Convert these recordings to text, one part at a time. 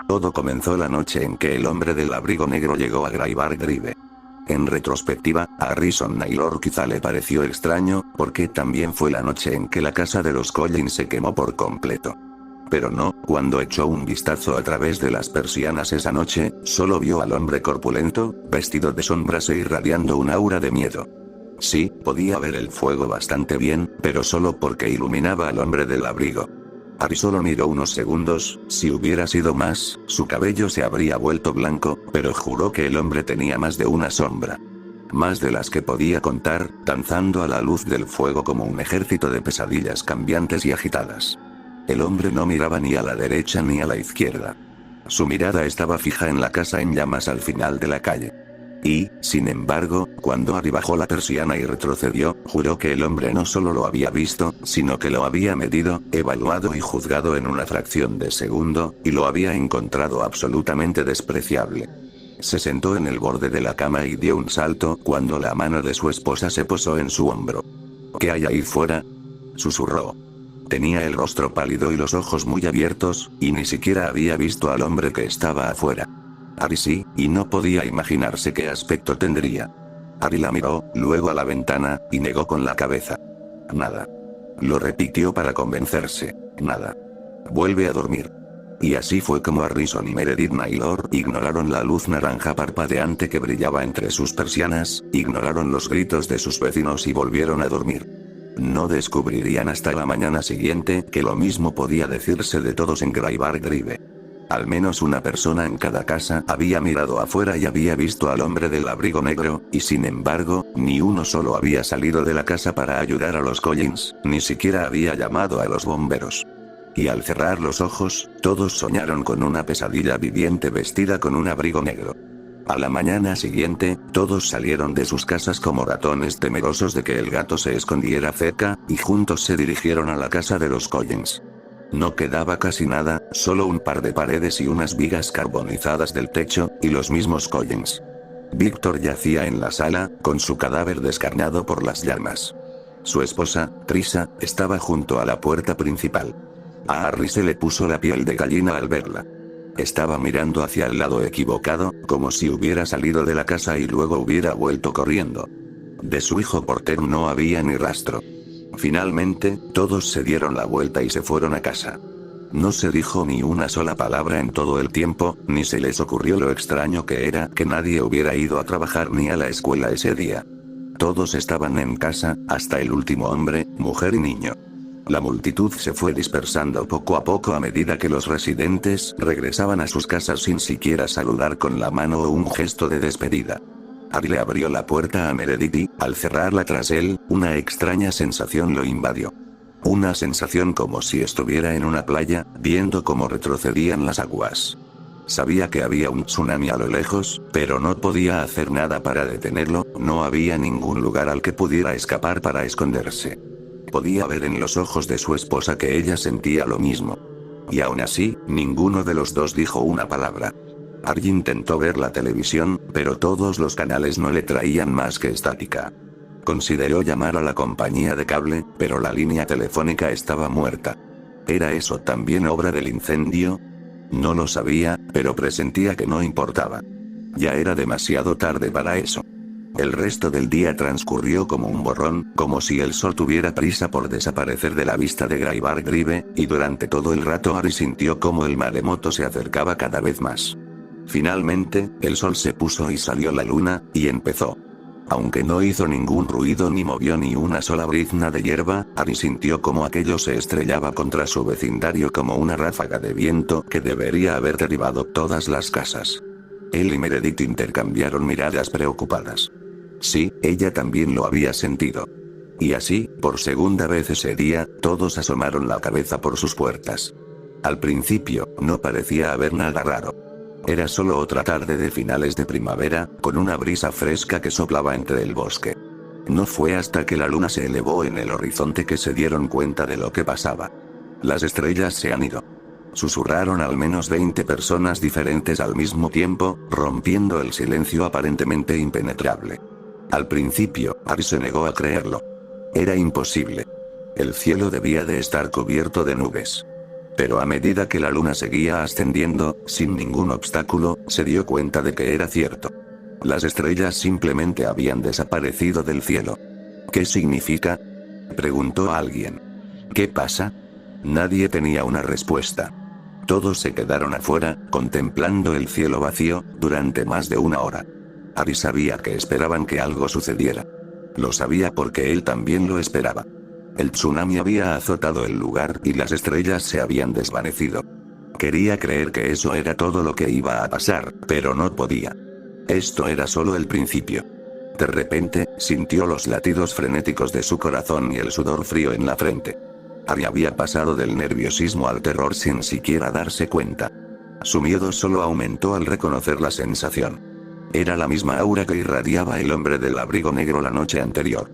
Todo comenzó la noche en que el hombre del abrigo negro llegó a Graybar Drive. En retrospectiva, a Harrison Naylor quizá le pareció extraño, porque también fue la noche en que la casa de los Collins se quemó por completo. Pero no, cuando echó un vistazo a través de las persianas esa noche, solo vio al hombre corpulento, vestido de sombras e irradiando un aura de miedo. Sí, podía ver el fuego bastante bien, pero solo porque iluminaba al hombre del abrigo. Harry solo miró unos segundos, si hubiera sido más, su cabello se habría vuelto blanco, pero juró que el hombre tenía más de una sombra. Más de las que podía contar, danzando a la luz del fuego como un ejército de pesadillas cambiantes y agitadas. El hombre no miraba ni a la derecha ni a la izquierda. Su mirada estaba fija en la casa en llamas al final de la calle. Y, sin embargo, cuando Harry bajó la persiana y retrocedió, juró que el hombre no solo lo había visto, sino que lo había medido, evaluado y juzgado en una fracción de segundo, y lo había encontrado absolutamente despreciable. Se sentó en el borde de la cama y dio un salto cuando la mano de su esposa se posó en su hombro. ¿Qué hay ahí fuera?, susurró. Tenía el rostro pálido y los ojos muy abiertos, y ni siquiera había visto al hombre que estaba afuera. Harry sí, y no podía imaginarse qué aspecto tendría. Harry la miró, luego a la ventana, y negó con la cabeza. Nada. Lo repitió para convencerse. Nada. Vuelve a dormir. Y así fue como Harrison y Meredith Naylor ignoraron la luz naranja parpadeante que brillaba entre sus persianas, ignoraron los gritos de sus vecinos y volvieron a dormir. No descubrirían hasta la mañana siguiente que lo mismo podía decirse de todos en Graybar Drive. Al menos una persona en cada casa había mirado afuera y había visto al hombre del abrigo negro, y sin embargo, ni uno solo había salido de la casa para ayudar a los Collins, ni siquiera había llamado a los bomberos. Y al cerrar los ojos, todos soñaron con una pesadilla viviente vestida con un abrigo negro. A la mañana siguiente, todos salieron de sus casas como ratones temerosos de que el gato se escondiera cerca, y juntos se dirigieron a la casa de los Collins. No quedaba casi nada, solo un par de paredes y unas vigas carbonizadas del techo, y los mismos Collins. Víctor yacía en la sala, con su cadáver descarnado por las llamas. Su esposa, Trisa, estaba junto a la puerta principal. A Harry se le puso la piel de gallina al verla. Estaba mirando hacia el lado equivocado, como si hubiera salido de la casa y luego hubiera vuelto corriendo. De su hijo Porter no había ni rastro. Finalmente, todos se dieron la vuelta y se fueron a casa. No se dijo ni una sola palabra en todo el tiempo, ni se les ocurrió lo extraño que era que nadie hubiera ido a trabajar ni a la escuela ese día. Todos estaban en casa, hasta el último hombre, mujer y niño. La multitud se fue dispersando poco a poco a medida que los residentes regresaban a sus casas sin siquiera saludar con la mano o un gesto de despedida. Harry le abrió la puerta a Meredith y, al cerrarla tras él, una extraña sensación lo invadió. Una sensación como si estuviera en una playa, viendo cómo retrocedían las aguas. Sabía que había un tsunami a lo lejos, pero no podía hacer nada para detenerlo, no había ningún lugar al que pudiera escapar para esconderse. Podía ver en los ojos de su esposa que ella sentía lo mismo. Y aún así, ninguno de los dos dijo una palabra. Harry intentó ver la televisión, pero todos los canales no le traían más que estática. Consideró llamar a la compañía de cable, pero la línea telefónica estaba muerta. ¿Era eso también obra del incendio? No lo sabía, pero presentía que no importaba. Ya era demasiado tarde para eso. El resto del día transcurrió como un borrón, como si el sol tuviera prisa por desaparecer de la vista de Graybar Drive, y durante todo el rato Harry sintió como el maremoto se acercaba cada vez más. Finalmente, el sol se puso y salió la luna, y empezó. Aunque no hizo ningún ruido ni movió ni una sola brizna de hierba, Harry sintió como aquello se estrellaba contra su vecindario como una ráfaga de viento que debería haber derribado todas las casas. Él y Meredith intercambiaron miradas preocupadas. Sí, ella también lo había sentido. Y así, por segunda vez ese día, todos asomaron la cabeza por sus puertas. Al principio, no parecía haber nada raro. Era solo otra tarde de finales de primavera, con una brisa fresca que soplaba entre el bosque. No fue hasta que la luna se elevó en el horizonte que se dieron cuenta de lo que pasaba. Las estrellas se han ido. Susurraron al menos 20 personas diferentes al mismo tiempo, rompiendo el silencio aparentemente impenetrable. Al principio, Harry se negó a creerlo. Era imposible. El cielo debía de estar cubierto de nubes. Pero a medida que la luna seguía ascendiendo, sin ningún obstáculo, se dio cuenta de que era cierto. Las estrellas simplemente habían desaparecido del cielo. ¿Qué significa?, preguntó alguien. ¿Qué pasa? Nadie tenía una respuesta. Todos se quedaron afuera, contemplando el cielo vacío, durante más de una hora. Ari sabía que esperaban que algo sucediera. Lo sabía porque él también lo esperaba. El tsunami había azotado el lugar y las estrellas se habían desvanecido. Quería creer que eso era todo lo que iba a pasar, pero no podía. Esto era solo el principio. De repente, sintió los latidos frenéticos de su corazón y el sudor frío en la frente. Ari había pasado del nerviosismo al terror sin siquiera darse cuenta. Su miedo solo aumentó al reconocer la sensación. Era la misma aura que irradiaba el hombre del abrigo negro la noche anterior.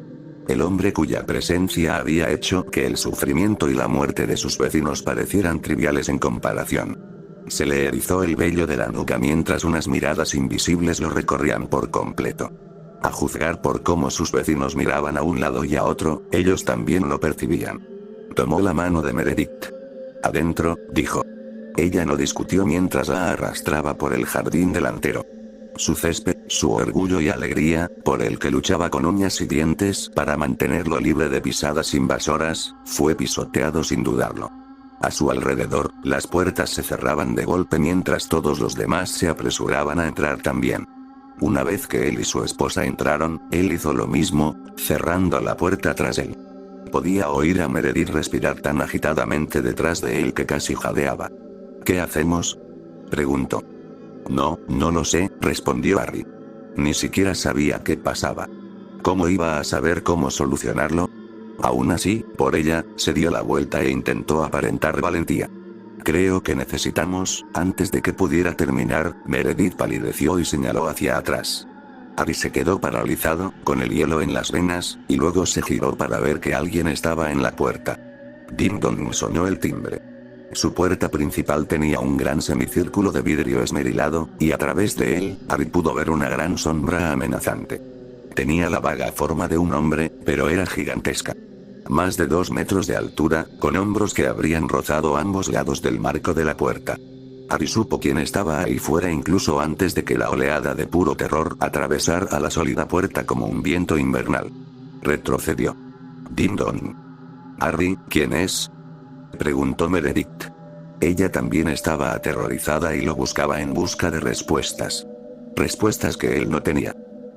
El hombre cuya presencia había hecho que el sufrimiento y la muerte de sus vecinos parecieran triviales en comparación. Se le erizó el vello de la nuca mientras unas miradas invisibles lo recorrían por completo. A juzgar por cómo sus vecinos miraban a un lado y a otro, ellos también lo percibían. Tomó la mano de Meredith. Adentro, dijo. Ella no discutió mientras la arrastraba por el jardín delantero. Su césped, su orgullo y alegría, por el que luchaba con uñas y dientes para mantenerlo libre de pisadas invasoras, fue pisoteado sin dudarlo. A su alrededor, las puertas se cerraban de golpe mientras todos los demás se apresuraban a entrar también. Una vez que él y su esposa entraron, él hizo lo mismo, cerrando la puerta tras él. Podía oír a Meredith respirar tan agitadamente detrás de él que casi jadeaba. ¿Qué hacemos?, preguntó. No lo sé, respondió Harry. Ni siquiera sabía qué pasaba. ¿Cómo iba a saber cómo solucionarlo? Aún así, por ella, se dio la vuelta e intentó aparentar valentía. Creo que necesitamos, antes de que pudiera terminar, Meredith palideció y señaló hacia atrás. Harry se quedó paralizado, con el hielo en las venas, y luego se giró para ver que alguien estaba en la puerta. Ding dong, sonó el timbre. Su puerta principal tenía un gran semicírculo de vidrio esmerilado, y a través de él, Harry pudo ver una gran sombra amenazante. Tenía la vaga forma de un hombre, pero era gigantesca. Más de 2 metros de altura, con hombros que habrían rozado ambos lados del marco de la puerta. Harry supo quién estaba ahí fuera incluso antes de que la oleada de puro terror atravesara la sólida puerta como un viento invernal. Retrocedió. Ding dong. Harry, ¿quién es?, preguntó Meredith. Ella también estaba aterrorizada y lo buscaba en busca de respuestas. Respuestas que él no tenía.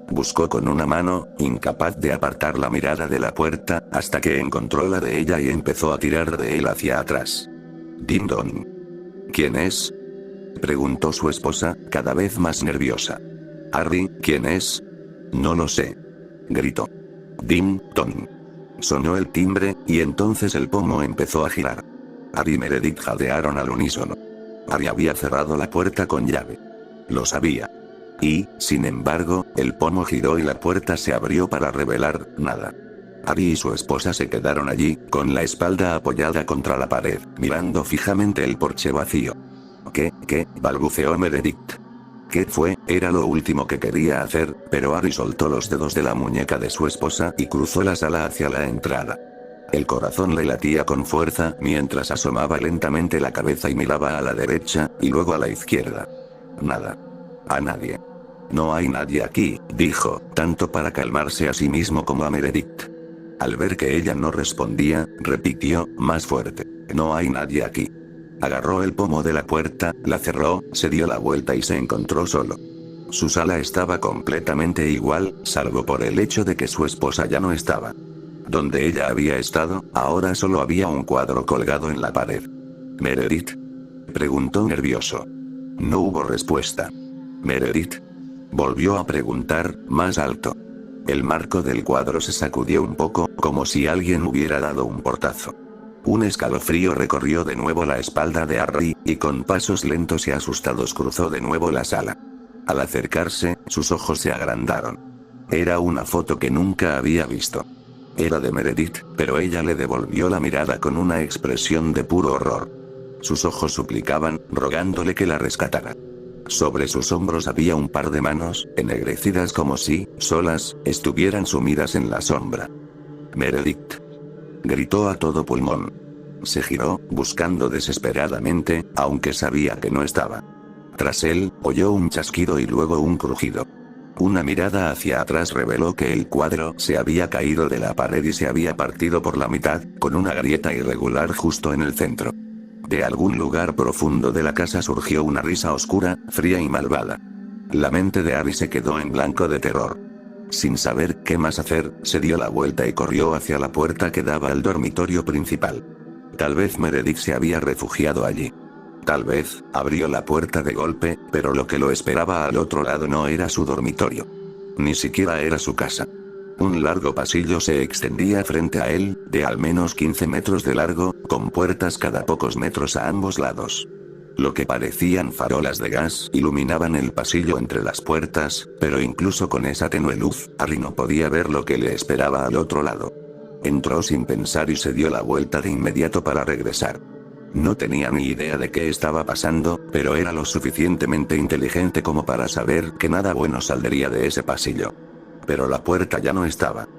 Buscó con una mano, incapaz de apartar la mirada de la puerta, hasta que encontró la de ella y empezó a tirar de él hacia atrás. Ding dong. ¿Quién es?, preguntó su esposa, cada vez más nerviosa. Harry, ¿quién es? No lo sé, gritó. Ding dong. Sonó el timbre, y entonces el pomo empezó a girar. Harry y Meredith jadearon al unísono. Harry había cerrado la puerta con llave. Lo sabía. Y, sin embargo, el pomo giró y la puerta se abrió para revelar nada. Harry y su esposa se quedaron allí, con la espalda apoyada contra la pared, mirando fijamente el porche vacío. ¿Qué? Balbuceó Meredith. ¿Qué fue? Era lo último que quería hacer, pero Harry soltó los dedos de la muñeca de su esposa y cruzó la sala hacia la entrada. El corazón le latía con fuerza mientras asomaba lentamente la cabeza y miraba a la derecha, y luego a la izquierda. Nada. A nadie. No hay nadie aquí, dijo, tanto para calmarse a sí mismo como a Meredith. Al ver que ella no respondía, repitió, más fuerte. No hay nadie aquí. Agarró el pomo de la puerta, la cerró, se dio la vuelta y se encontró solo. Su sala estaba completamente igual, salvo por el hecho de que su esposa ya no estaba. Donde ella había estado, ahora solo había un cuadro colgado en la pared. ¿Meredith?, preguntó nervioso. No hubo respuesta. ¿Meredith?, volvió a preguntar, más alto. El marco del cuadro se sacudió un poco, como si alguien hubiera dado un portazo. Un escalofrío recorrió de nuevo la espalda de Harry, y con pasos lentos y asustados cruzó de nuevo la sala. Al acercarse, sus ojos se agrandaron. Era una foto que nunca había visto. Era de Meredith, pero ella le devolvió la mirada con una expresión de puro horror. Sus ojos suplicaban, rogándole que la rescatara. Sobre sus hombros había un par de manos, ennegrecidas como si, solas, estuvieran sumidas en la sombra. Meredith, gritó a todo pulmón. Se giró, buscando desesperadamente, aunque sabía que no estaba. Tras él, oyó un chasquido y luego un crujido. Una mirada hacia atrás reveló que el cuadro se había caído de la pared y se había partido por la mitad, con una grieta irregular justo en el centro. De algún lugar profundo de la casa surgió una risa oscura, fría y malvada. La mente de Harry se quedó en blanco de terror. Sin saber qué más hacer, se dio la vuelta y corrió hacia la puerta que daba al dormitorio principal. Tal vez Meredith se había refugiado allí. Tal vez, abrió la puerta de golpe, pero lo que lo esperaba al otro lado no era su dormitorio. Ni siquiera era su casa. Un largo pasillo se extendía frente a él, de al menos 15 metros de largo, con puertas cada pocos metros a ambos lados. Lo que parecían farolas de gas iluminaban el pasillo entre las puertas, pero incluso con esa tenue luz, Harry no podía ver lo que le esperaba al otro lado. Entró sin pensar y se dio la vuelta de inmediato para regresar. No tenía ni idea de qué estaba pasando, pero era lo suficientemente inteligente como para saber que nada bueno saldría de ese pasillo. Pero la puerta ya no estaba.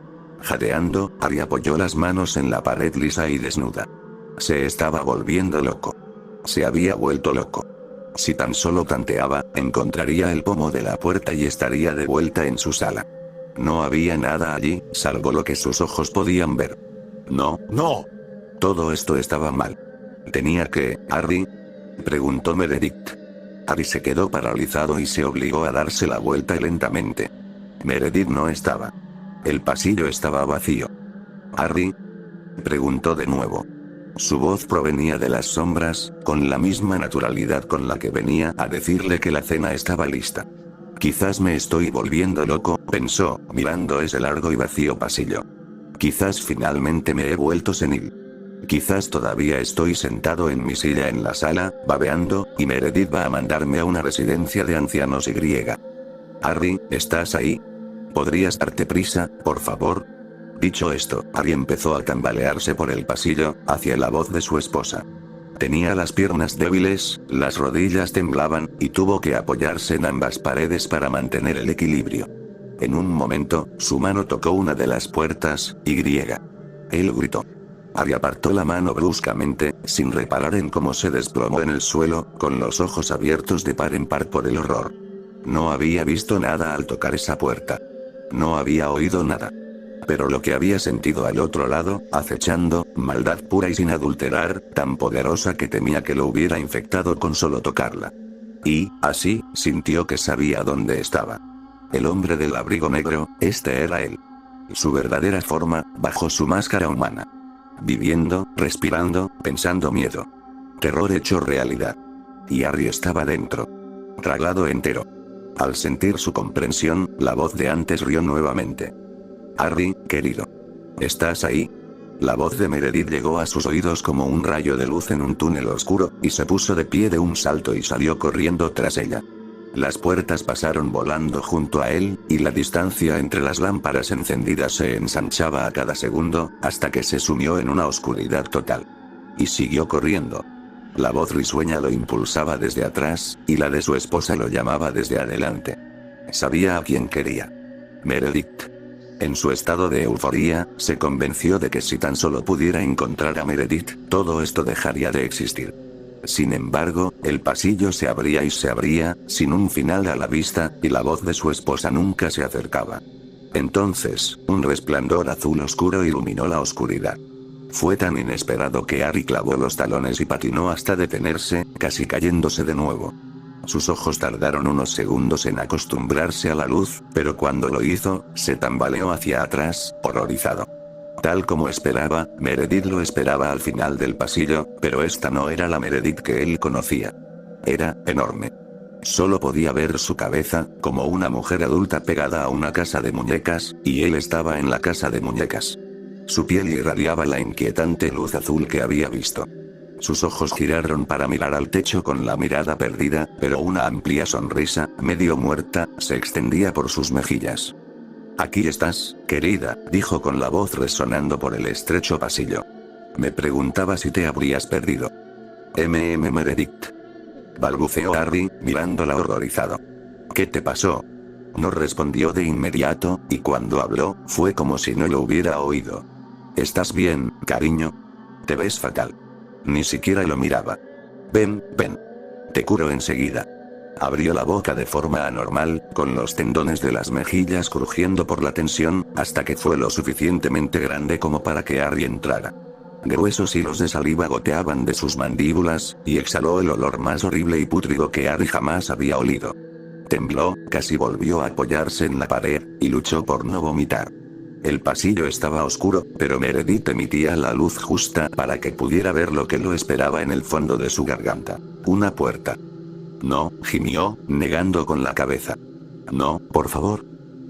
Jadeando, Harry apoyó las manos en la pared lisa y desnuda. Se estaba volviendo loco. Se había vuelto loco. Si tan solo tanteaba, encontraría el pomo de la puerta y estaría de vuelta en su sala. No había nada allí, salvo lo que sus ojos podían ver. No, no. Todo esto estaba mal. ¿Tenía que, Harry? Preguntó Meredith. Harry se quedó paralizado y se obligó a darse la vuelta lentamente. Meredith no estaba. El pasillo estaba vacío. ¿Harry? Preguntó de nuevo. Su voz provenía de las sombras, con la misma naturalidad con la que venía a decirle que la cena estaba lista. Quizás me estoy volviendo loco, pensó, mirando ese largo y vacío pasillo. Quizás finalmente me he vuelto senil. Quizás todavía estoy sentado en mi silla en la sala, babeando, y Meredith va a mandarme a una residencia de ancianos y. Harry, ¿estás ahí? ¿Podrías darte prisa, por favor? Dicho esto, Harry empezó a tambalearse por el pasillo, hacia la voz de su esposa. Tenía las piernas débiles, las rodillas temblaban, y tuvo que apoyarse en ambas paredes para mantener el equilibrio. En un momento, su mano tocó una de las puertas, y. Él gritó. Harry apartó la mano bruscamente, sin reparar en cómo se desplomó en el suelo, con los ojos abiertos de par en par por el horror. No había visto nada al tocar esa puerta. No había oído nada. Pero lo que había sentido al otro lado, acechando, maldad pura y sin adulterar, tan poderosa que temía que lo hubiera infectado con solo tocarla. Y, así, sintió que sabía dónde estaba. El hombre del abrigo negro, este era él. Su verdadera forma, bajo su máscara humana. Viviendo, respirando, pensando miedo. Terror hecho realidad. Y Harry estaba dentro. Tragado entero. Al sentir su comprensión, la voz de antes rió nuevamente. Harry, querido. ¿Estás ahí? La voz de Meredith llegó a sus oídos como un rayo de luz en un túnel oscuro, y se puso de pie de un salto y salió corriendo tras ella. Las puertas pasaron volando junto a él, y la distancia entre las lámparas encendidas se ensanchaba a cada segundo, hasta que se sumió en una oscuridad total. Y siguió corriendo. La voz risueña lo impulsaba desde atrás, y la de su esposa lo llamaba desde adelante. Sabía a quién quería. Meredith. En su estado de euforía, se convenció de que si tan solo pudiera encontrar a Meredith, todo esto dejaría de existir. Sin embargo, el pasillo se abría y se abría, sin un final a la vista, y la voz de su esposa nunca se acercaba. Entonces, un resplandor azul oscuro iluminó la oscuridad. Fue tan inesperado que Harry clavó los talones y patinó hasta detenerse, casi cayéndose de nuevo. Sus ojos tardaron unos segundos en acostumbrarse a la luz, pero cuando lo hizo, se tambaleó hacia atrás, horrorizado. Tal como esperaba, Meredith lo esperaba al final del pasillo, pero esta no era la Meredith que él conocía. Era enorme. Solo podía ver su cabeza, como una mujer adulta pegada a una casa de muñecas, y él estaba en la casa de muñecas. Su piel irradiaba la inquietante luz azul que había visto. Sus ojos giraron para mirar al techo con la mirada perdida, pero una amplia sonrisa, medio muerta, se extendía por sus mejillas. Aquí estás, querida, dijo con la voz resonando por el estrecho pasillo. Me preguntaba si te habrías perdido. Meredith. Balbuceó Harry, mirándola horrorizado. ¿Qué te pasó? No respondió de inmediato, y cuando habló, fue como si no lo hubiera oído. ¿Estás bien, cariño? Te ves fatal. ni siquiera lo miraba. Ven, ven. Te curo enseguida. Abrió la boca de forma anormal, con los tendones de las mejillas crujiendo por la tensión, hasta que fue lo suficientemente grande como para que Harry entrara. Gruesos hilos de saliva goteaban de sus mandíbulas, y exhaló el olor más horrible y pútrido que Harry jamás había olido. Tembló, casi volvió a apoyarse en la pared, y luchó por no vomitar. El pasillo estaba oscuro, pero Meredith emitía la luz justa para que pudiera ver lo que lo esperaba en el fondo de su garganta. Una puerta. No, gimió, negando con la cabeza. No, por favor.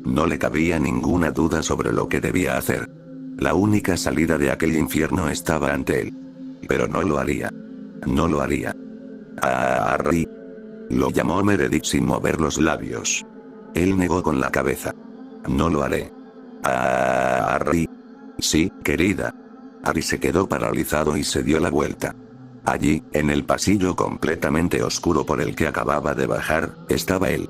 No le cabía ninguna duda sobre lo que debía hacer. La única salida de aquel infierno estaba ante él. Pero no lo haría. No lo haría. Harry. Lo llamó Meredith sin mover los labios. Él negó con la cabeza. No lo haré. Harry. Sí, querida. Harry se quedó paralizado y se dio la vuelta. Allí, en el pasillo completamente oscuro por el que acababa de bajar, estaba él.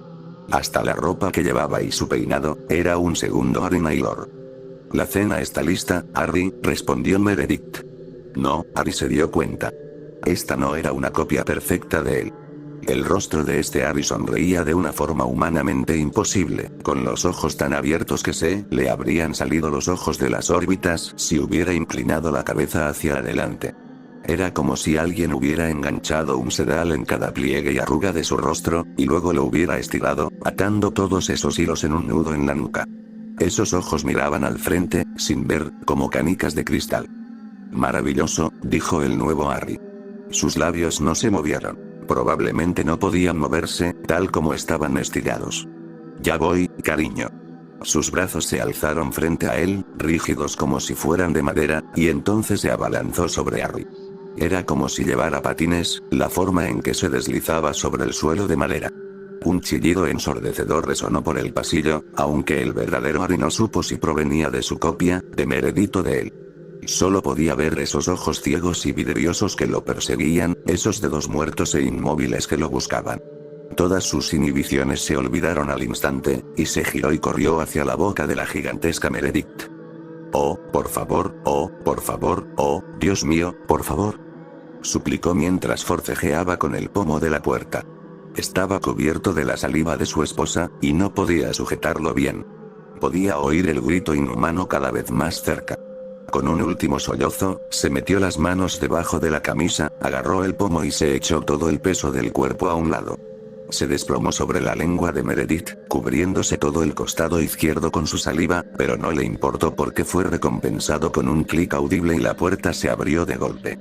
Hasta la ropa que llevaba y su peinado, era un segundo Harry Naylor. La cena está lista, Harry, respondió Meredith. No, Harry se dio cuenta. Esta no era una copia perfecta de él. El rostro de este Harry sonreía de una forma humanamente imposible, con los ojos tan abiertos que le habrían salido los ojos de las órbitas si hubiera inclinado la cabeza hacia adelante. Era como si alguien hubiera enganchado un sedal en cada pliegue y arruga de su rostro, y luego lo hubiera estirado, atando todos esos hilos en un nudo en la nuca. Esos ojos miraban al frente, sin ver, como canicas de cristal. Maravilloso, dijo el nuevo Harry. Sus labios no se movieron. Probablemente no podían moverse, tal como estaban estirados. Ya voy, cariño. Sus brazos se alzaron frente a él, rígidos como si fueran de madera, y entonces se abalanzó sobre Harry. Era como si llevara patines, la forma en que se deslizaba sobre el suelo de madera. Un chillido ensordecedor resonó por el pasillo, aunque el verdadero Harry no supo si provenía de su copia, de Meredith o de él. Solo podía ver esos ojos ciegos y vidriosos que lo perseguían, esos dedos muertos e inmóviles que lo buscaban. Todas sus inhibiciones se olvidaron al instante, y se giró y corrió hacia la boca de la gigantesca Meredith. Oh, por favor, oh, Dios mío, por favor. Suplicó mientras forcejeaba con el pomo de la puerta. Estaba cubierto de la saliva de su esposa, y no podía sujetarlo bien. Podía oír el grito inhumano cada vez más cerca. Con un último sollozo, se metió las manos debajo de la camisa, agarró el pomo y se echó todo el peso del cuerpo a un lado. Se desplomó sobre la lengua de Meredith, cubriéndose todo el costado izquierdo con su saliva, pero no le importó porque fue recompensado con un clic audible y la puerta se abrió de golpe.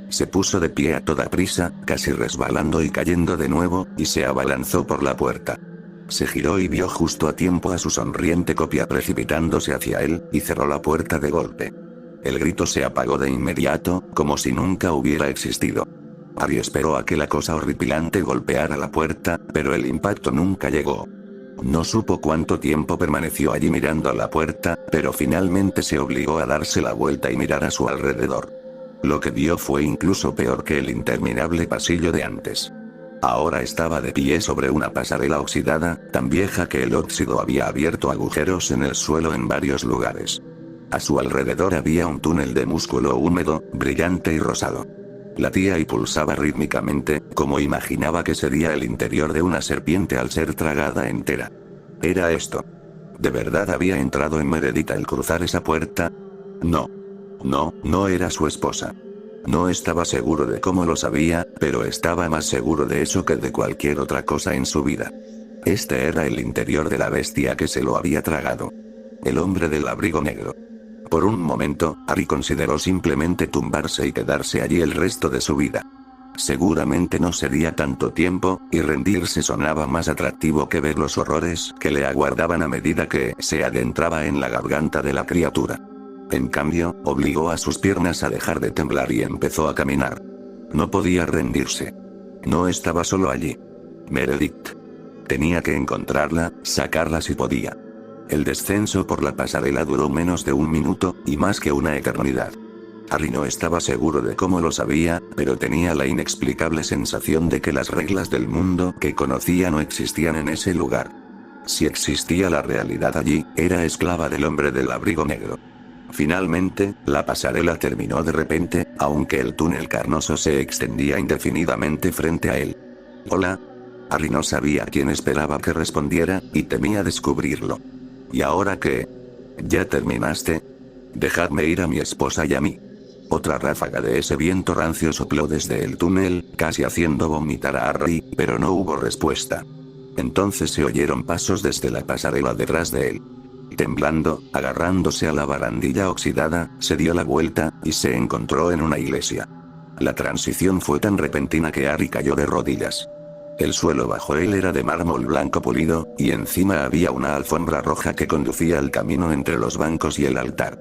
Se puso de pie a toda prisa, casi resbalando y cayendo de nuevo, y se abalanzó por la puerta. Se giró y vio justo a tiempo a su sonriente copia precipitándose hacia él, y cerró la puerta de golpe. El grito se apagó de inmediato, como si nunca hubiera existido. Harry esperó a que la cosa horripilante golpeara la puerta, pero el impacto nunca llegó. No supo cuánto tiempo permaneció allí mirando a la puerta, pero finalmente se obligó a darse la vuelta y mirar a su alrededor. Lo que vio fue incluso peor que el interminable pasillo de antes. Ahora estaba de pie sobre una pasarela oxidada, tan vieja que el óxido había abierto agujeros en el suelo en varios lugares. A su alrededor había un túnel de músculo húmedo, brillante y rosado. Latía y pulsaba rítmicamente, como imaginaba que sería el interior de una serpiente al ser tragada entera. ¿Era esto? ¿De verdad había entrado en Meredith al cruzar esa puerta? No. No era su esposa. No estaba seguro de cómo lo sabía, pero estaba más seguro de eso que de cualquier otra cosa en su vida. Este era el interior de la bestia que se lo había tragado. El hombre del abrigo negro. Por un momento, Harry consideró simplemente tumbarse y quedarse allí el resto de su vida. Seguramente no sería tanto tiempo, y rendirse sonaba más atractivo que ver los horrores que le aguardaban a medida que se adentraba en la garganta de la criatura. En cambio, obligó a sus piernas a dejar de temblar y empezó a caminar. No podía rendirse. No estaba solo allí. Meredith. Tenía que encontrarla, sacarla si podía. El descenso por la pasarela duró menos de un minuto, y más que una eternidad. Harry no estaba seguro de cómo lo sabía, pero tenía la inexplicable sensación de que las reglas del mundo que conocía no existían en ese lugar. Si existía la realidad allí, era esclava del hombre del abrigo negro. Finalmente, la pasarela terminó de repente, aunque el túnel carnoso se extendía indefinidamente frente a él. Hola. Harry no sabía quién esperaba que respondiera, y temía descubrirlo. ¿Y ahora qué? ¿Ya terminaste? Dejadme ir a mi esposa y a mí. Otra ráfaga de ese viento rancio sopló desde el túnel, casi haciendo vomitar a Harry, pero no hubo respuesta. Entonces se oyeron pasos desde la pasarela detrás de él. Temblando, agarrándose a la barandilla oxidada, se dio la vuelta, y se encontró en una iglesia. La transición fue tan repentina que Harry cayó de rodillas. El suelo bajo él era de mármol blanco pulido, y encima había una alfombra roja que conducía al camino entre los bancos y el altar.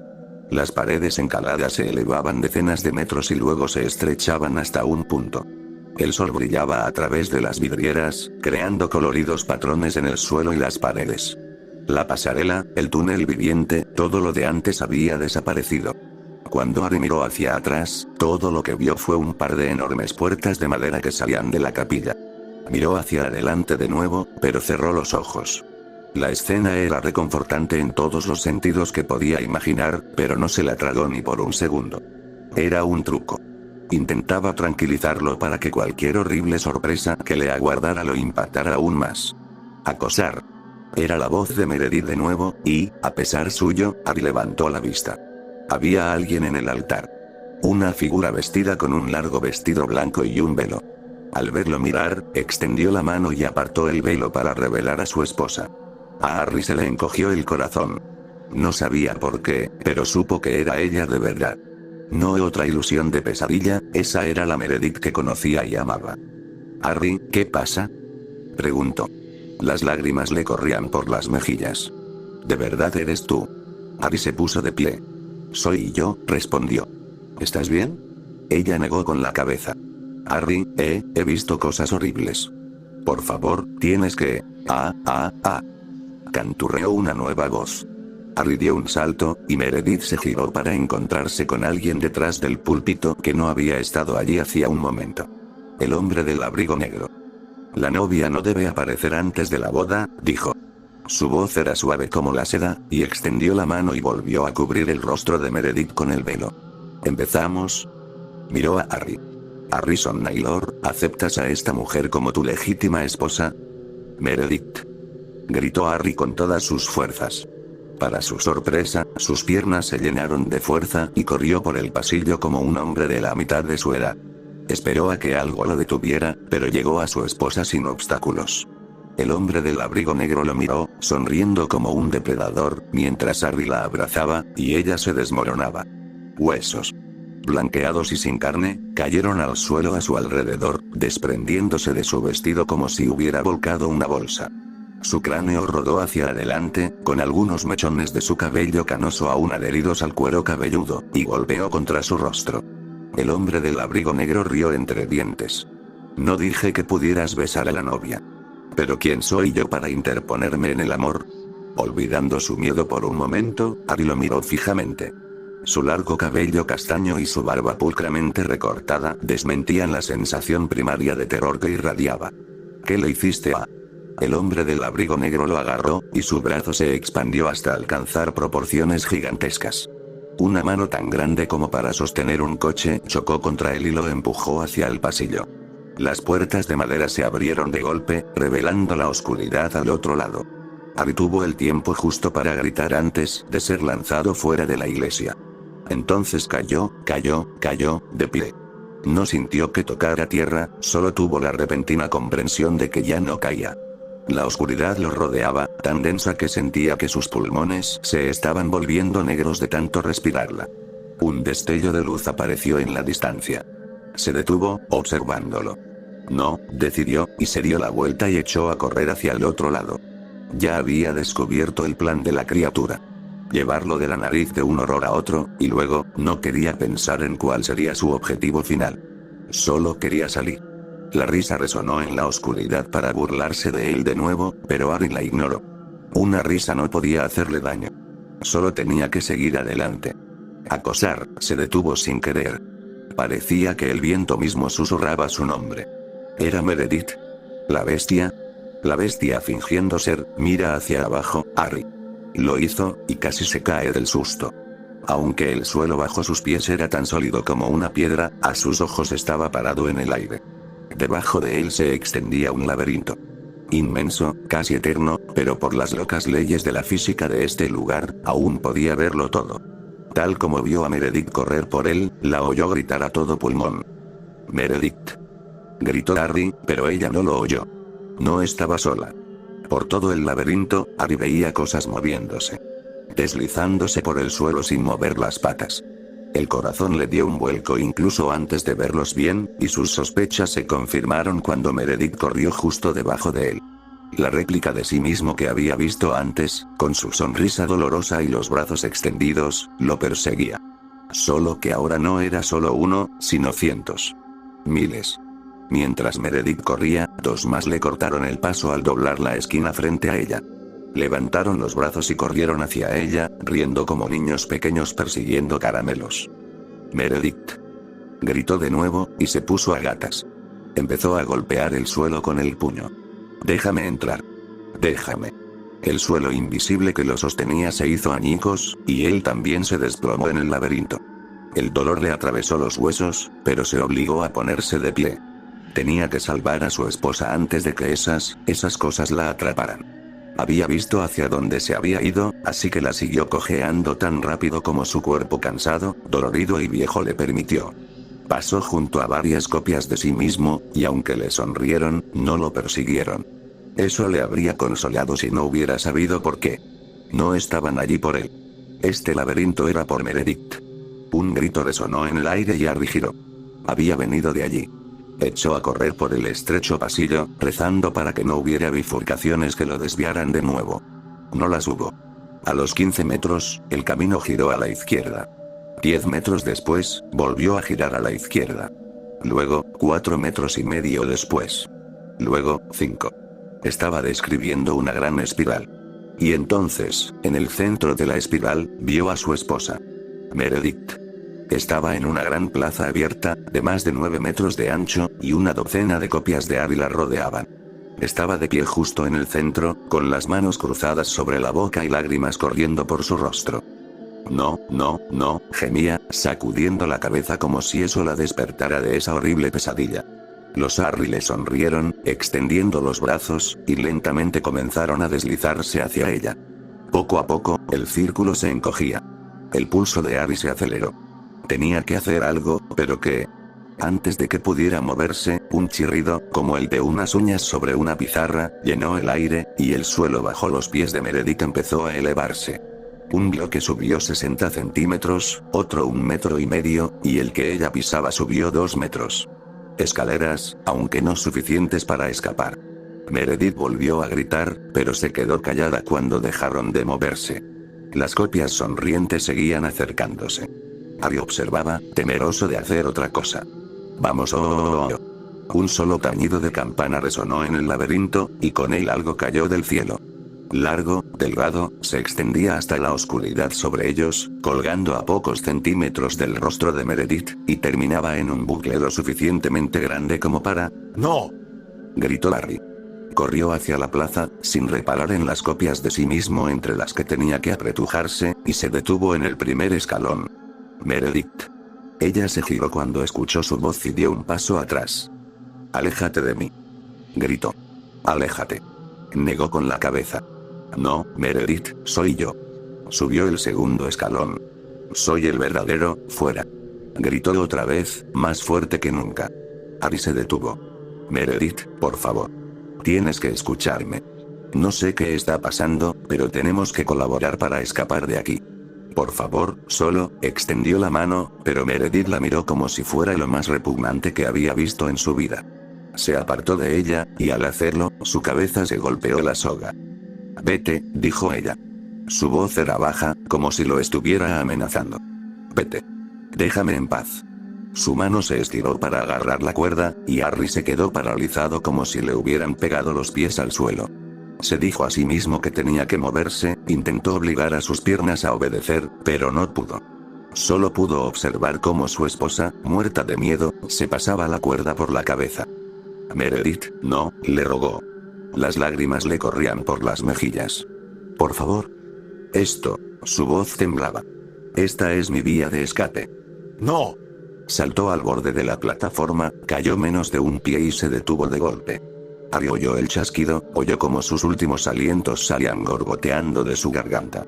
Las paredes encaladas se elevaban decenas de metros y luego se estrechaban hasta un punto. El sol brillaba a través de las vidrieras, creando coloridos patrones en el suelo y las paredes. La pasarela, el túnel viviente, todo lo de antes había desaparecido. Cuando Harry miró hacia atrás, todo lo que vio fue un par de enormes puertas de madera que salían de la capilla. Miró hacia adelante de nuevo, pero cerró los ojos. La escena era reconfortante en todos los sentidos que podía imaginar, pero no se la tragó ni por un segundo. Era un truco. Intentaba tranquilizarlo para que cualquier horrible sorpresa que le aguardara lo impactara aún más. Acosar. Era la voz de Meredith de nuevo, y, a pesar suyo, Harry levantó la vista. Había alguien en el altar. Una figura vestida con un largo vestido blanco y un velo. Al verlo mirar, extendió la mano y apartó el velo para revelar a su esposa. A Harry se le encogió el corazón. No sabía por qué, pero supo que era ella de verdad. No otra ilusión de pesadilla, esa era la Meredith que conocía y amaba. Harry, ¿qué pasa? Preguntó. Las lágrimas le corrían por las mejillas. ¿De verdad eres tú? Harry se puso de pie. Soy yo, respondió. ¿Estás bien? Ella negó con la cabeza. Harry, he visto cosas horribles. Por favor, tienes que... Canturreó una nueva voz. Harry dio un salto, y Meredith se giró para encontrarse con alguien detrás del púlpito que no había estado allí hacía un momento. El hombre del abrigo negro. La novia no debe aparecer antes de la boda, dijo. Su voz era suave como la seda, y extendió la mano y volvió a cubrir el rostro de Meredith con el velo. ¿Empezamos? Miró a Harry. Harrison Naylor, ¿aceptas a esta mujer como tu legítima esposa? Meredith. Gritó Harry con todas sus fuerzas. Para su sorpresa, sus piernas se llenaron de fuerza y corrió por el pasillo como un hombre de la mitad de su edad. Esperó a que algo lo detuviera, pero llegó a su esposa sin obstáculos. El hombre del abrigo negro lo miró, sonriendo como un depredador, mientras Harry la abrazaba, y ella se desmoronaba. Huesos blanqueados y sin carne, cayeron al suelo a su alrededor, desprendiéndose de su vestido como si hubiera volcado una bolsa. Su cráneo rodó hacia adelante, con algunos mechones de su cabello canoso aún adheridos al cuero cabelludo, y golpeó contra su rostro. El hombre del abrigo negro rió entre dientes. No dije que pudieras besar a la novia. ¿Pero quién soy yo para interponerme en el amor? Olvidando su miedo por un momento, Harry lo miró fijamente. Su largo cabello castaño y su barba pulcramente recortada desmentían la sensación primaria de terror que irradiaba. ¿Qué le hiciste a...? El hombre del abrigo negro lo agarró, y su brazo se expandió hasta alcanzar proporciones gigantescas. Una mano tan grande como para sostener un coche chocó contra él y lo empujó hacia el pasillo. Las puertas de madera se abrieron de golpe, revelando la oscuridad al otro lado. Harry tuvo el tiempo justo para gritar antes de ser lanzado fuera de la iglesia. Entonces cayó, de pie. No sintió que tocara tierra, solo tuvo la repentina comprensión de que ya no caía. La oscuridad lo rodeaba, tan densa que sentía que sus pulmones se estaban volviendo negros de tanto respirarla. Un destello de luz apareció en la distancia. Se detuvo, observándolo. No, decidió, y se dio la vuelta y echó a correr hacia el otro lado. Ya había descubierto el plan de la criatura. Llevarlo de la nariz de un horror a otro, y luego, no quería pensar en cuál sería su objetivo final. Solo quería salir. La risa resonó en la oscuridad para burlarse de él de nuevo, pero Harry la ignoró. Una risa no podía hacerle daño. Solo tenía que seguir adelante. Acosar, se detuvo sin querer. Parecía que el viento mismo susurraba su nombre. ¿Era Meredith? ¿La bestia? La bestia fingiendo ser, mira hacia abajo, Harry. Lo hizo, y casi se cae del susto. Aunque el suelo bajo sus pies era tan sólido como una piedra, a sus ojos estaba parado en el aire. Debajo de él se extendía un laberinto. Inmenso, casi eterno, pero por las locas leyes de la física de este lugar, aún podía verlo todo. Tal como vio a Meredith correr por él, la oyó gritar a todo pulmón. «Meredith», gritó Harry, pero ella no lo oyó. No estaba sola. Por todo el laberinto, Harry veía cosas moviéndose, deslizándose por el suelo sin mover las patas. El corazón le dio un vuelco incluso antes de verlos bien, y sus sospechas se confirmaron cuando Meredith corrió justo debajo de él. La réplica de sí mismo que había visto antes, con su sonrisa dolorosa y los brazos extendidos, lo perseguía. Solo que ahora no era solo uno, sino cientos. Miles. Mientras Meredith corría, dos más le cortaron el paso al doblar la esquina frente a ella. Levantaron los brazos y corrieron hacia ella, riendo como niños pequeños persiguiendo caramelos. «Meredith», gritó de nuevo, y se puso a gatas. Empezó a golpear el suelo con el puño. «Déjame entrar. Déjame». El suelo invisible que lo sostenía se hizo añicos, y él también se desplomó en el laberinto. El dolor le atravesó los huesos, pero se obligó a ponerse de pie. Tenía que salvar a su esposa antes de que esas cosas la atraparan. Había visto hacia dónde se había ido, así que la siguió cojeando tan rápido como su cuerpo cansado, dolorido y viejo le permitió. Pasó junto a varias copias de sí mismo, y aunque le sonrieron, no lo persiguieron. Eso le habría consolado si no hubiera sabido por qué. No estaban allí por él. Este laberinto era por Meredith. Un grito resonó en el aire y Harry giró. Había venido de allí. Echó a correr por el estrecho pasillo, rezando para que no hubiera bifurcaciones que lo desviaran de nuevo. No las hubo. A los 15 metros, el camino giró a la izquierda. 10 metros después, volvió a girar a la izquierda. Luego, 4 metros y medio después. Luego, 5. Estaba describiendo una gran espiral. Y entonces, en el centro de la espiral, vio a su esposa. Meredith. Estaba en una gran plaza abierta, de más de 9 metros de ancho, y una docena de copias de Harry la rodeaban. Estaba de pie justo en el centro, con las manos cruzadas sobre la boca y lágrimas corriendo por su rostro. «No, no, no», gemía, sacudiendo la cabeza como si eso la despertara de esa horrible pesadilla. Los Harry le sonrieron, extendiendo los brazos, y lentamente comenzaron a deslizarse hacia ella. Poco a poco, el círculo se encogía. El pulso de Harry se aceleró. Tenía que hacer algo, pero ¿qué? Antes de que pudiera moverse, un chirrido, como el de unas uñas sobre una pizarra, llenó el aire, y el suelo bajo los pies de Meredith empezó a elevarse. Un bloque subió 60 centímetros, otro 1,5 metros, y el que ella pisaba subió 2 metros. Escaleras, aunque no suficientes para escapar. Meredith volvió a gritar, pero se quedó callada cuando dejaron de moverse. Las copias sonrientes seguían acercándose. Harry observaba, temeroso de hacer otra cosa. «Vamos, oh. Un solo tañido de campana resonó en el laberinto, y con él algo cayó del cielo. Largo, delgado, se extendía hasta la oscuridad sobre ellos, colgando a pocos centímetros del rostro de Meredith, y terminaba en un bucle lo suficientemente grande como para... «¡No!», gritó Harry. Corrió hacia la plaza, sin reparar en las copias de sí mismo entre las que tenía que apretujarse, y se detuvo en el primer escalón. «Meredith». Ella se giró cuando escuchó su voz y dio un paso atrás. «Aléjate de mí», gritó. «Aléjate», negó con la cabeza. «No, Meredith, soy yo». Subió el segundo escalón. «Soy el verdadero, fuera», gritó otra vez, más fuerte que nunca. Harry se detuvo. «Meredith, por favor. Tienes que escucharme. No sé qué está pasando, pero tenemos que colaborar para escapar de aquí. Por favor, solo», extendió la mano, pero Meredith la miró como si fuera lo más repugnante que había visto en su vida. Se apartó de ella, y al hacerlo, su cabeza se golpeó la soga. «Vete», dijo ella. Su voz era baja, como si lo estuviera amenazando. «Vete. Déjame en paz». Su mano se estiró para agarrar la cuerda, y Harry se quedó paralizado como si le hubieran pegado los pies al suelo. Se dijo a sí mismo que tenía que moverse, intentó obligar a sus piernas a obedecer, pero no pudo. Solo pudo observar cómo su esposa, muerta de miedo, se pasaba la cuerda por la cabeza. «Meredith, no», le rogó. Las lágrimas le corrían por las mejillas. «Por favor». Su voz temblaba. Esta es mi vía de escape. No. Saltó al borde de la plataforma, cayó menos de un pie y se detuvo de golpe. Harry oyó el chasquido, oyó como sus últimos alientos salían gorgoteando de su garganta.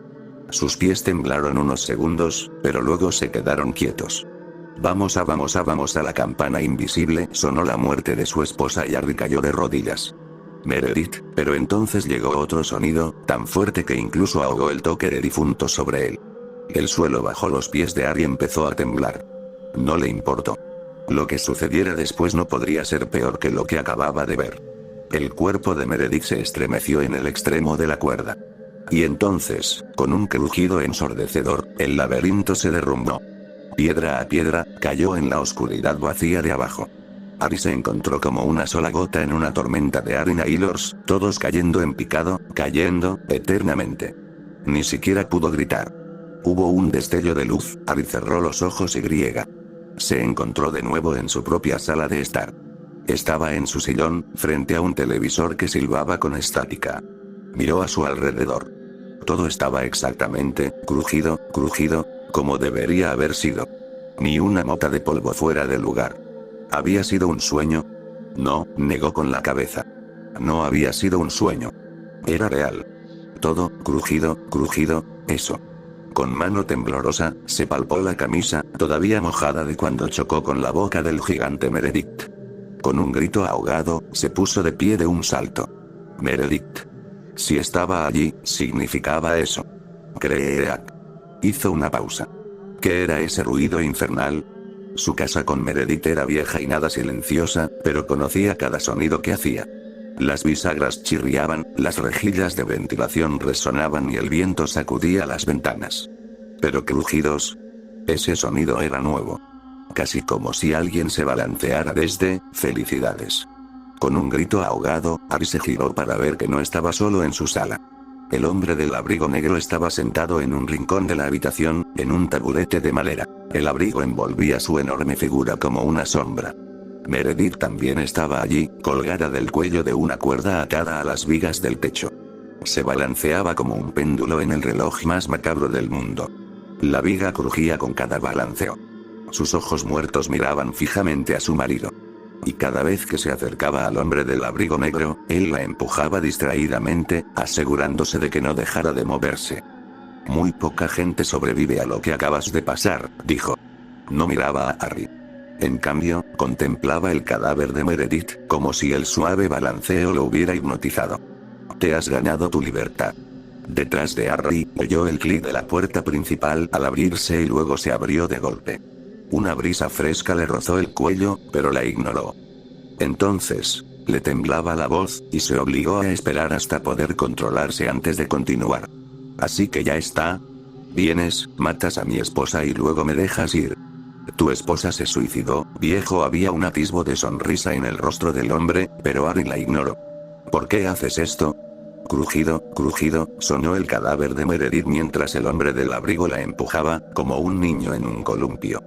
Sus pies temblaron unos segundos, pero luego se quedaron quietos. Vamos a la campana invisible, sonó la muerte de su esposa y Harry cayó de rodillas. Meredith, pero entonces llegó otro sonido, tan fuerte que incluso ahogó el toque de difunto sobre él. El suelo bajo los pies de Harry empezó a temblar. No le importó. Lo que sucediera después no podría ser peor que lo que acababa de ver. El cuerpo de Meredith se estremeció en el extremo de la cuerda. Y entonces, con un crujido ensordecedor, el laberinto se derrumbó. Piedra a piedra, cayó en la oscuridad vacía de abajo. Harry se encontró como una sola gota en una tormenta de Arinalors, todos cayendo en picado, cayendo, eternamente. Ni siquiera pudo gritar. Hubo un destello de luz, Harry cerró los ojos y se encontró de nuevo en su propia sala de estar. Estaba en su sillón, frente a un televisor que silbaba con estática. Miró a su alrededor. Todo estaba exactamente, crujido, como debería haber sido. Ni una mota de polvo fuera del lugar. ¿Había sido un sueño? No, negó con la cabeza. No había sido un sueño. Era real. Todo, crujido, eso. Con mano temblorosa, se palpó la camisa, todavía mojada de cuando chocó con la boca del gigante Meredith. Con un grito ahogado, se puso de pie de un salto. Meredith. Si estaba allí, significaba eso. Creak. Hizo una pausa. ¿Qué era ese ruido infernal? Su casa con Meredith era vieja y nada silenciosa, pero conocía cada sonido que hacía. Las bisagras chirriaban, las rejillas de ventilación resonaban y el viento sacudía las ventanas. Pero crujidos. Ese sonido era nuevo. Casi como si alguien se balanceara desde, felicidades. Con un grito ahogado, Harry se giró para ver que no estaba solo en su sala. El hombre del abrigo negro estaba sentado en un rincón de la habitación, en un taburete de madera. El abrigo envolvía su enorme figura como una sombra. Meredith también estaba allí, colgada del cuello de una cuerda atada a las vigas del techo. Se balanceaba como un péndulo en el reloj más macabro del mundo. La viga crujía con cada balanceo. Sus ojos muertos miraban fijamente a su marido. Y cada vez que se acercaba al hombre del abrigo negro, él la empujaba distraídamente, asegurándose de que no dejara de moverse. Muy poca gente sobrevive a lo que acabas de pasar, dijo. No miraba a Harry. En cambio, contemplaba el cadáver de Meredith, como si el suave balanceo lo hubiera hipnotizado. Te has ganado tu libertad. Detrás de Harry, oyó el clic de la puerta principal al abrirse y luego se abrió de golpe. Una brisa fresca le rozó el cuello, pero la ignoró. Entonces, le temblaba la voz, y se obligó a esperar hasta poder controlarse antes de continuar. Así que ya está. Vienes, matas a mi esposa y luego me dejas ir. Tu esposa se suicidó, viejo. Había un atisbo de sonrisa en el rostro del hombre, pero Harry la ignoró. ¿Por qué haces esto? Crujido, sonó el cadáver de Meredith mientras el hombre del abrigo la empujaba, como un niño en un columpio.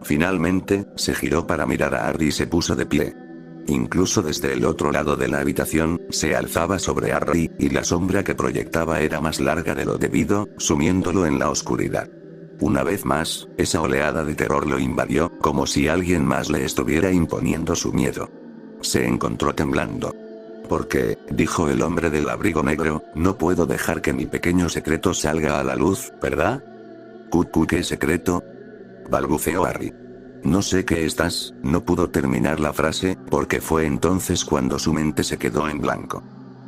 Finalmente, se giró para mirar a Harry y se puso de pie. Incluso desde el otro lado de la habitación, se alzaba sobre Harry, y la sombra que proyectaba era más larga de lo debido, sumiéndolo en la oscuridad. Una vez más, esa oleada de terror lo invadió, como si alguien más le estuviera imponiendo su miedo. Se encontró temblando. Porque, dijo el hombre del abrigo negro, no puedo dejar que mi pequeño secreto salga a la luz, ¿verdad? ¿Qué secreto? Balbuceó Harry. No sé qué estás, no pudo terminar la frase, porque fue entonces cuando su mente se quedó en blanco.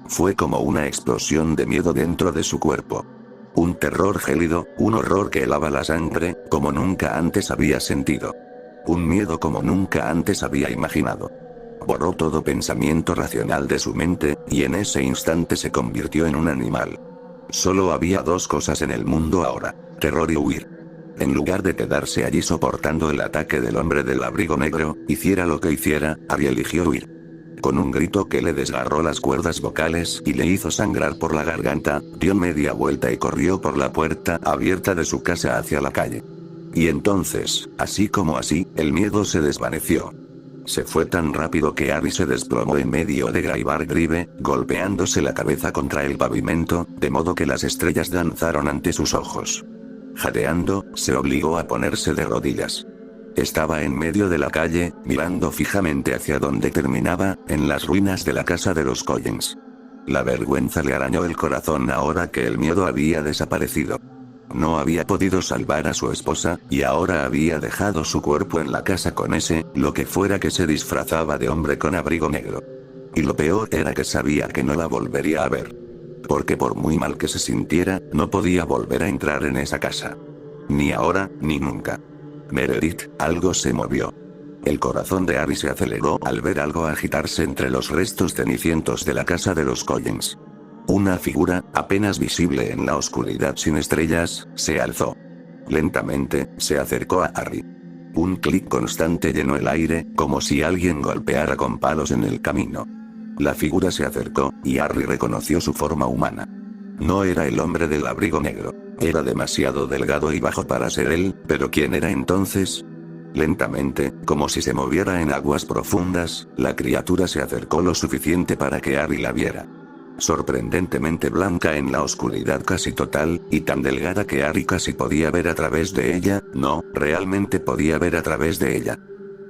Fue como una explosión de miedo dentro de su cuerpo. Un terror gélido, un horror que helaba la sangre, como nunca antes había sentido. Un miedo como nunca antes había imaginado. Borró todo pensamiento racional de su mente, y en ese instante se convirtió en un animal. Solo había dos cosas en el mundo ahora: terror y huir. En lugar de quedarse allí soportando el ataque del hombre del abrigo negro, hiciera lo que hiciera, Harry eligió huir. Con un grito que le desgarró las cuerdas vocales y le hizo sangrar por la garganta, dio media vuelta y corrió por la puerta abierta de su casa hacia la calle. Y entonces, así como así, el miedo se desvaneció. Se fue tan rápido que Harry se desplomó en medio de Graybar Drive, golpeándose la cabeza contra el pavimento, de modo que las estrellas danzaron ante sus ojos. Jadeando, se obligó a ponerse de rodillas. Estaba en medio de la calle, mirando fijamente hacia donde terminaba, en las ruinas de la casa de los Collins. La vergüenza le arañó el corazón ahora que el miedo había desaparecido. No había podido salvar a su esposa, y ahora había dejado su cuerpo en la casa con ese, lo que fuera que se disfrazaba de hombre con abrigo negro. Y lo peor era que sabía que no la volvería a ver. Porque por muy mal que se sintiera, no podía volver a entrar en esa casa. Ni ahora, ni nunca. Meredith, algo se movió. El corazón de Harry se aceleró al ver algo agitarse entre los restos cenicientos de la casa de los Collins. Una figura, apenas visible en la oscuridad sin estrellas, se alzó. Lentamente, se acercó a Harry. Un clic constante llenó el aire, como si alguien golpeara con palos en el camino. La figura se acercó, y Harry reconoció su forma humana. No era el hombre del abrigo negro. Era demasiado delgado y bajo para ser él, pero ¿quién era entonces? Lentamente, como si se moviera en aguas profundas, la criatura se acercó lo suficiente para que Harry la viera. Sorprendentemente blanca en la oscuridad casi total, y tan delgada que Harry casi podía ver a través de ella, no, realmente podía ver a través de ella.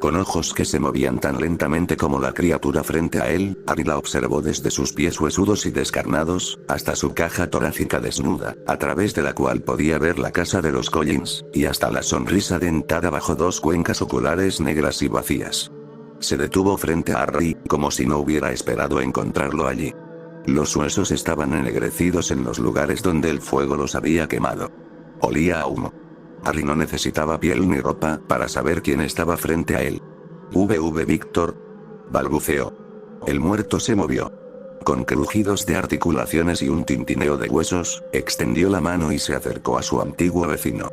Con ojos que se movían tan lentamente como la criatura frente a él, Harry la observó desde sus pies huesudos y descarnados, hasta su caja torácica desnuda, a través de la cual podía ver la casa de los Collins, y hasta la sonrisa dentada bajo dos cuencas oculares negras y vacías. Se detuvo frente a Harry, como si no hubiera esperado encontrarlo allí. Los huesos estaban ennegrecidos en los lugares donde el fuego los había quemado. Olía a humo. Harry no necesitaba piel ni ropa para saber quién estaba frente a él. Víctor. Balbuceó. El muerto se movió. Con crujidos de articulaciones y un tintineo de huesos, extendió la mano y se acercó a su antiguo vecino.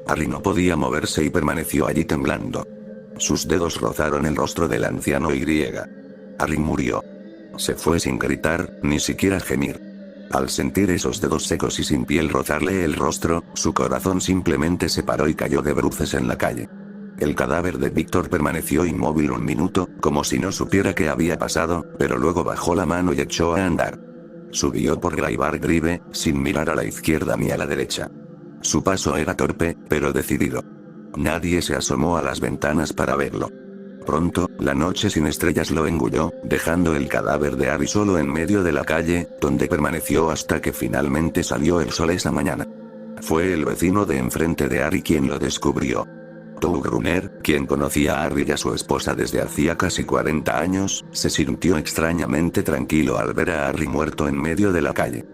Harry no podía moverse y permaneció allí temblando. Sus dedos rozaron el rostro del anciano y. Harry murió. Se fue sin gritar, ni siquiera gemir. Al sentir esos dedos secos y sin piel rozarle el rostro, su corazón simplemente se paró y cayó de bruces en la calle. El cadáver de Víctor permaneció inmóvil un minuto, como si no supiera qué había pasado, pero luego bajó la mano y echó a andar. Subió por Graybar Drive, sin mirar a la izquierda ni a la derecha. Su paso era torpe, pero decidido. Nadie se asomó a las ventanas para verlo. Pronto, la noche sin estrellas lo engulló, dejando el cadáver de Harry solo en medio de la calle, donde permaneció hasta que finalmente salió el sol esa mañana. Fue el vecino de enfrente de Harry quien lo descubrió. Doug Brunner, quien conocía a Harry y a su esposa desde hacía casi 40 años, se sintió extrañamente tranquilo al ver a Harry muerto en medio de la calle.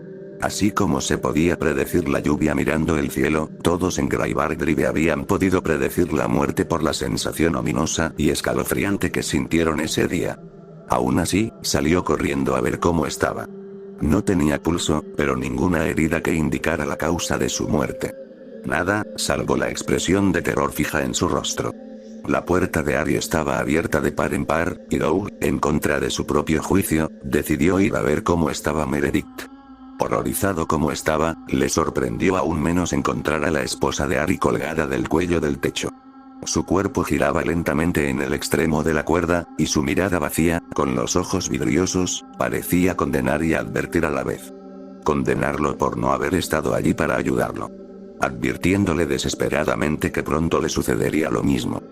Así como se podía predecir la lluvia mirando el cielo, todos en Graybar Drive habían podido predecir la muerte por la sensación ominosa y escalofriante que sintieron ese día. Aún así, salió corriendo a ver cómo estaba. No tenía pulso, pero ninguna herida que indicara la causa de su muerte. Nada, salvo la expresión de terror fija en su rostro. La puerta de Harry estaba abierta de par en par, y Doug, en contra de su propio juicio, decidió ir a ver cómo estaba Meredith. Horrorizado como estaba, le sorprendió aún menos encontrar a la esposa de Harry colgada del cuello del techo. Su cuerpo giraba lentamente en el extremo de la cuerda, y su mirada vacía, con los ojos vidriosos, parecía condenar y advertir a la vez. Condenarlo por no haber estado allí para ayudarlo. Advirtiéndole desesperadamente que pronto le sucedería lo mismo.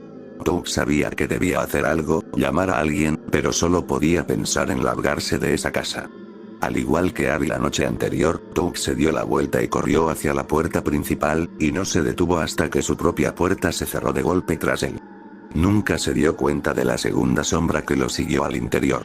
Doug sabía que debía hacer algo, llamar a alguien, pero solo podía pensar en largarse de esa casa. Al igual que Harry la noche anterior, Doug se dio la vuelta y corrió hacia la puerta principal, y no se detuvo hasta que su propia puerta se cerró de golpe tras él. Nunca se dio cuenta de la segunda sombra que lo siguió al interior.